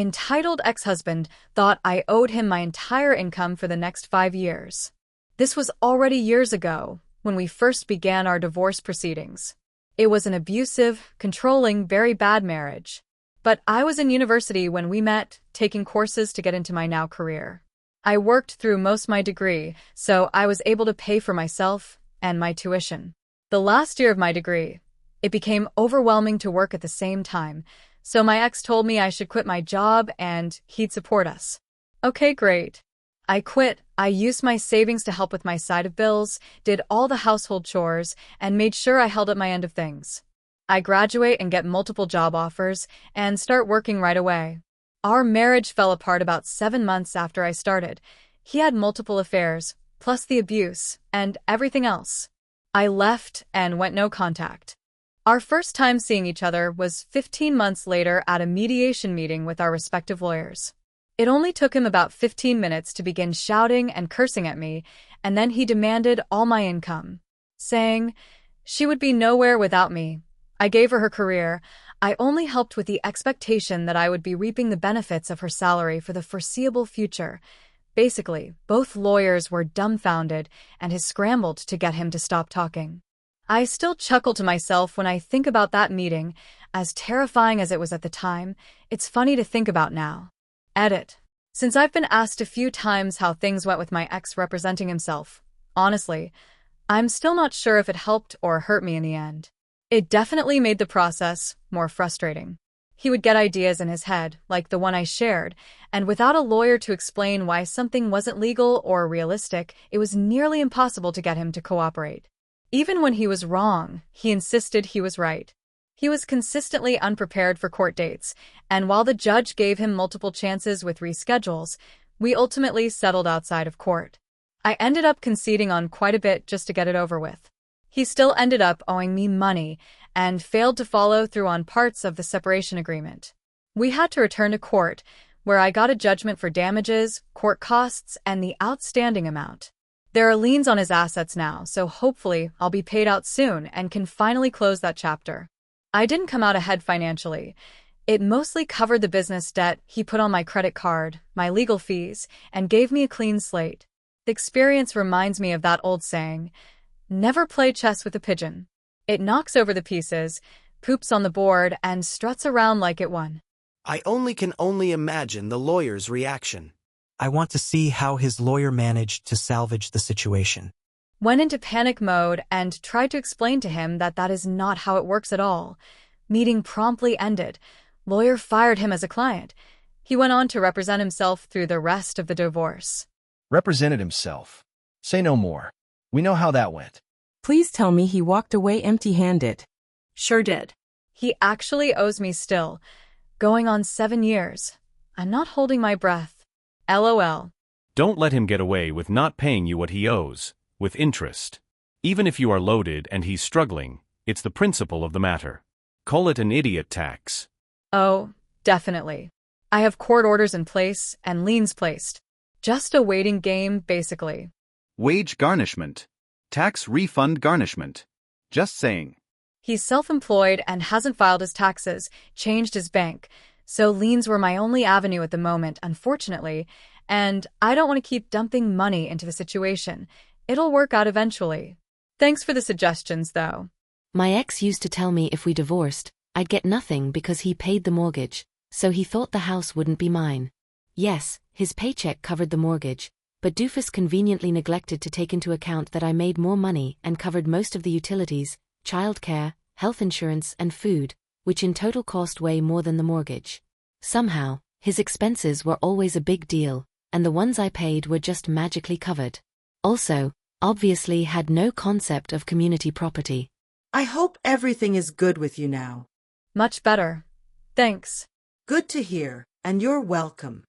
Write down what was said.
entitled ex-husband thought I owed him my entire income for the next 5 years. This was already years ago, when we first began our divorce proceedings. It was an abusive, controlling, very bad marriage. But I was in university when we met, taking courses to get into my now career. I worked through most my degree, so I was able to pay for myself and my tuition. The last year of my degree, it became overwhelming to work at the same time, so my ex told me I should quit my job and he'd support us. Okay, great. I quit. I used my savings to help with my side of bills, did all the household chores, and made sure I held up my end of things. I graduate and get multiple job offers and start working right away. Our marriage fell apart about 7 months after I started. He had multiple affairs, plus the abuse, and everything else. I left and went no contact. Our first time seeing each other was 15 months later at a mediation meeting with our respective lawyers. It only took him about 15 minutes to begin shouting and cursing at me, and then he demanded all my income, saying she would be nowhere without me. I gave her career. I only helped with the expectation that I would be reaping the benefits of her salary for the foreseeable future. Basically, both lawyers were dumbfounded and has scrambled to get him to stop talking. I still chuckle to myself when I think about that meeting, as terrifying as it was at the time. It's funny to think about now. Edit. Since I've been asked a few times how things went with my ex representing himself, honestly, I'm still not sure if it helped or hurt me in the end. It definitely made the process more frustrating. He would get ideas in his head, like the one I shared, and without a lawyer to explain why something wasn't legal or realistic, it was nearly impossible to get him to cooperate. Even when he was wrong, he insisted he was right. He was consistently unprepared for court dates, and while the judge gave him multiple chances with reschedules, we ultimately settled outside of court. I ended up conceding on quite a bit just to get it over with. He still ended up owing me money and failed to follow through on parts of the separation agreement. We had to return to court, where I got a judgment for damages, court costs, and the outstanding amount. There are liens on his assets now, so hopefully I'll be paid out soon and can finally close that chapter. I didn't come out ahead financially. It mostly covered the business debt he put on my credit card, my legal fees, and gave me a clean slate. The experience reminds me of that old saying, never play chess with a pigeon. It knocks over the pieces, poops on the board, and struts around like it won. I can only imagine the lawyer's reaction. I want to see how his lawyer managed to salvage the situation. Went into panic mode and tried to explain to him that that is not how it works at all. Meeting promptly ended. Lawyer fired him as a client. He went on to represent himself through the rest of the divorce. Represented himself. Say no more. We know how that went. Please tell me he walked away empty-handed. Sure did. He actually owes me still. Going on 7 years. I'm not holding my breath. LOL. Don't let him get away with not paying you what he owes, with interest. Even if you are loaded and he's struggling, it's the principle of the matter. Call it an idiot tax. Oh, definitely. I have court orders in place and liens placed. Just a waiting game, basically. Wage garnishment. Tax refund garnishment. Just saying. He's self-employed and hasn't filed his taxes, changed his bank, so liens were my only avenue at the moment, unfortunately, and I don't want to keep dumping money into the situation. It'll work out eventually. Thanks for the suggestions, though. My ex used to tell me if we divorced, I'd get nothing because he paid the mortgage, so he thought the house wouldn't be mine. Yes, his paycheck covered the mortgage, but Doofus conveniently neglected to take into account that I made more money and covered most of the utilities, childcare, health insurance and food, which in total cost way more than the mortgage. Somehow, his expenses were always a big deal, and the ones I paid were just magically covered. Also, obviously had no concept of community property. I hope everything is good with you now. Much better. Thanks. Good to hear, and you're welcome.